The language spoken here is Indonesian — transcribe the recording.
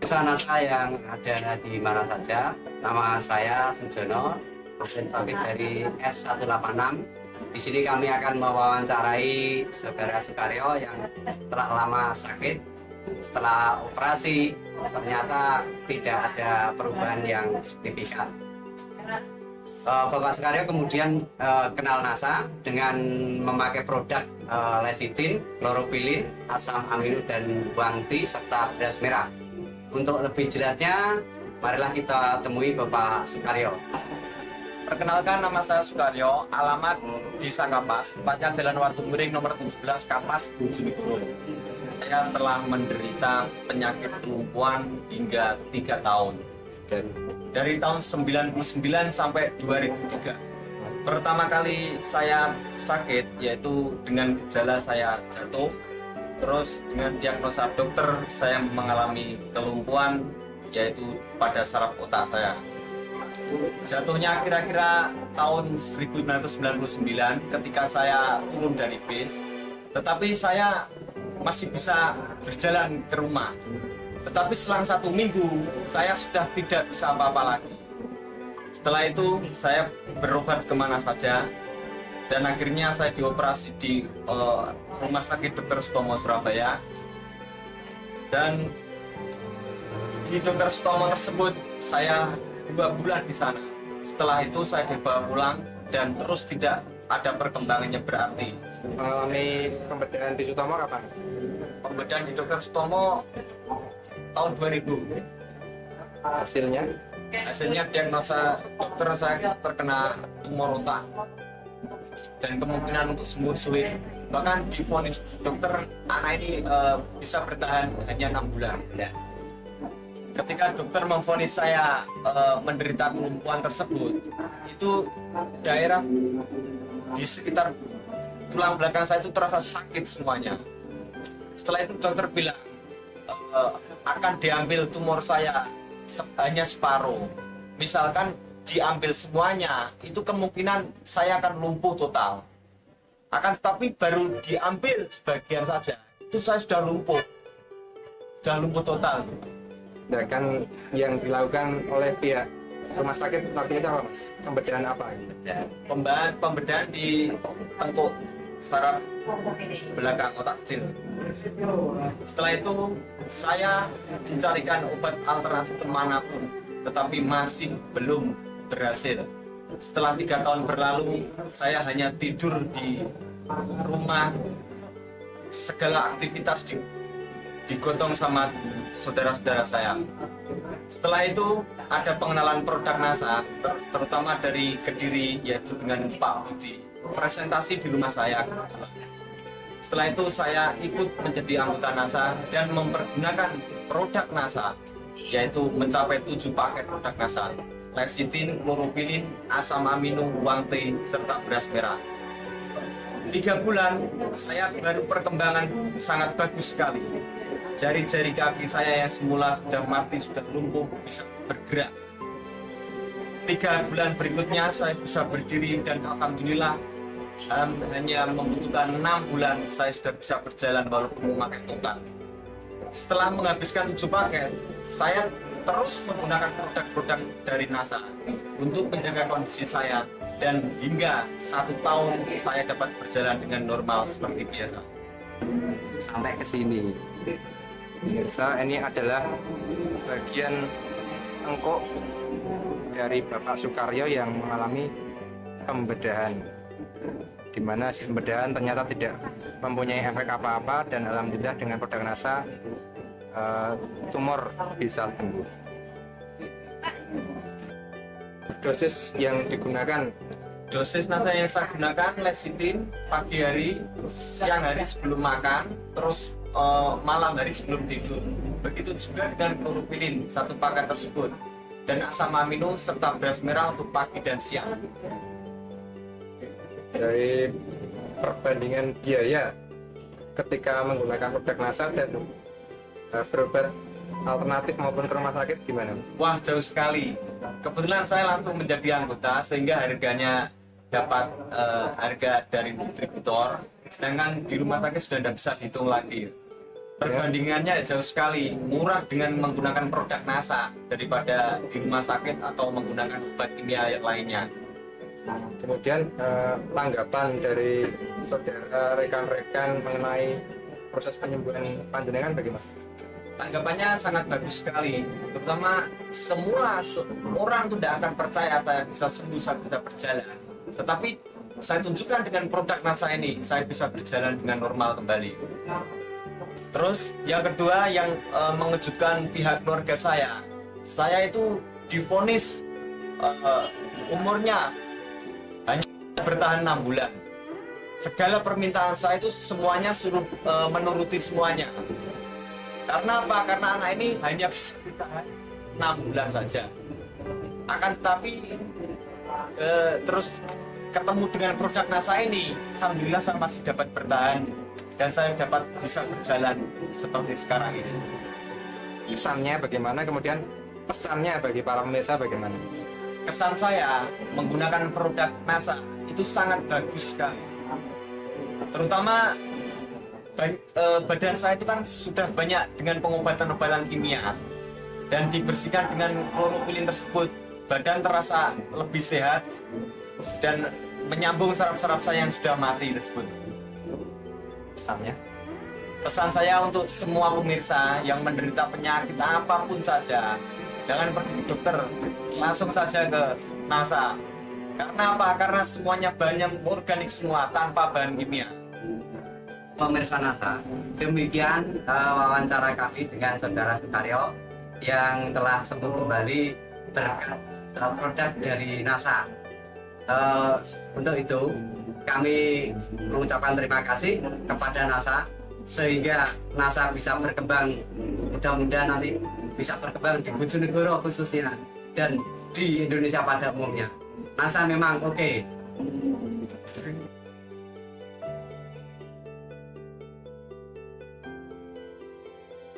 Pemirsa NASA yang ada di mana saja, nama saya Sujono, dosen pamit dari S186. Di sini kami akan mewawancarai Saudara Sukaryo yang telah lama sakit. Setelah operasi, ternyata tidak ada perubahan yang signifikan. Bapak Sukaryo kemudian kenal NASA dengan memakai produk lecitin, kloropilin, asam amino dan bawang putih serta beras merah. Untuk lebih jelasnya, marilah kita temui Bapak Sukaryo. Perkenalkan, nama saya Sukaryo, alamat Desa Kapas, tepatnya Jalan Waduk Miring nomor 17 Kapas, Bojonegoro. Saya telah menderita penyakit kelumpuhan hingga 3 tahun. Dari tahun 99 sampai 2003. Pertama kali saya sakit yaitu dengan gejala saya jatuh. Terus dengan diagnosa dokter saya mengalami kelumpuhan yaitu pada saraf otak saya. Jatuhnya kira-kira tahun 1999 ketika saya turun dari bis. Tetapi saya masih bisa berjalan ke rumah. Tetapi selang 1 minggu saya sudah tidak bisa apa-apa lagi. Setelah itu saya berobat kemana saja dan akhirnya saya dioperasi di Rumah Sakit Dr. Sutomo Surabaya. Dan di Dr. Sutomo tersebut saya 2 bulan di sana. Setelah itu saya dibawa pulang dan terus tidak ada perkembangannya berarti. Mengalami pembedahan di Sutomo kapan? Pembedahan di Dr. Sutomo tahun 2000. Hasilnya diagnosa dokter saya terkena tumor otak dan kemungkinan untuk sembuh sulit. Bahkan divonis dokter anak ini bisa bertahan hanya 6 bulan. Ketika dokter memvonis saya menderita kelumpuhan tersebut, itu daerah di sekitar tulang belakang saya itu terasa sakit semuanya. Setelah itu dokter bilang akan diambil tumor saya hanya separuh. Misalkan diambil semuanya, itu kemungkinan saya akan lumpuh total. Akan tetapi baru diambil sebagian saja, itu saya sudah lumpuh total. Nah, kan yang dilakukan oleh pihak rumah sakit waktu itu apa, Mas? Pembedahan apa? Pembedahan di tengkuk saraf belakang otak kecil. Setelah itu saya dicarikan obat alternatif kemanapun, tetapi masih belum berhasil. Setelah 3 tahun berlalu, saya hanya tidur di rumah, segala aktivitas digotong sama saudara-saudara saya. Setelah itu ada pengenalan produk NASA, terutama dari Kediri, yaitu dengan Pak Budi. Presentasi di rumah saya. Setelah itu saya ikut menjadi anggota NASA dan mempergunakan produk NASA, yaitu mencapai 7 paket produk NASA: lecitin, kloropilin, asam amino, bawang putih, serta beras merah. 3 bulan saya baru perkembangan sangat bagus sekali. Jari-jari kaki saya yang semula sudah mati, sudah lumpuh, bisa bergerak. 3 bulan berikutnya saya bisa berdiri dan alhamdulillah hanya membutuhkan 6 bulan saya sudah bisa berjalan walaupun memakai tongkat. Setelah menghabiskan 7 paket, saya terus menggunakan produk-produk dari NASA untuk menjaga kondisi saya, dan hingga 1 tahun saya dapat berjalan dengan normal seperti biasa. Sampai ke sini. Pemirsa, ini adalah bagian engkok dari Bapak Sukaryo yang mengalami pembedahan, di mana pembedahan ternyata tidak mempunyai efek apa-apa, dan alhamdulillah dengan produk NASA tumor bisa sembuh. Dosis yang digunakan, Dosis NASA yang saya gunakan lecitin pagi hari, siang hari sebelum makan, terus malam hari sebelum tidur. Begitu juga dengan kloropilin 1 paket tersebut, dan asam amino serta beras merah untuk pagi dan siang. dari perbandingan biaya ketika menggunakan produk NASA dan berobat alternatif maupun ke rumah sakit gimana? Wah, jauh sekali. Kebetulan saya langsung menjadi anggota sehingga harganya dapat harga dari distributor, sedangkan di rumah sakit sudah tidak bisa dihitung lagi. Perbandingannya jauh sekali, murah dengan menggunakan produk NASA daripada di rumah sakit atau menggunakan obat kimia yang lainnya. Kemudian tanggapan dari saudara rekan-rekan mengenai proses penyembuhan panjenengan bagaimana? Tanggapannya sangat bagus sekali, terutama semua orang tidak akan percaya saya bisa sembuh, saya bisa berjalan. Tetapi saya tunjukkan dengan produk NASA ini, saya bisa berjalan dengan normal kembali. Terus yang kedua yang mengejutkan pihak keluarga saya itu divonis umurnya hanya bertahan 6 bulan. Segala permintaan saya itu semuanya suruh menuruti semuanya. Karena apa? Karena anak ini hanya bisa bertahan 6 bulan saja. Akan tetapi terus ketemu dengan produk NASA ini, alhamdulillah saya masih dapat bertahan dan saya dapat bisa berjalan seperti sekarang ini. Kesannya bagaimana, kemudian pesannya bagi para pemirsa bagaimana? Kesan saya menggunakan produk NASA itu sangat bagus sekali. Terutama badan saya itu kan sudah banyak dengan pengobatan-obatan kimia dan dibersihkan dengan klorofilin tersebut. Badan terasa lebih sehat dan menyambung saraf-saraf saya yang sudah mati tersebut. Pesannya? Pesan saya untuk semua pemirsa yang menderita penyakit apapun saja, jangan pergi ke dokter, langsung saja ke NASA. Karena apa? Karena semuanya bahannya organik semua, tanpa bahan kimia. Pemirsa NASA, demikian wawancara kami dengan Saudara Sukaryo yang telah sembuh kembali berkat produk dari NASA. Untuk itu kami mengucapkan terima kasih kepada NASA sehingga NASA bisa berkembang, mudah-mudahan nanti bisa berkembang di Bojonegoro khususnya dan di Indonesia pada umumnya. NASA memang oke.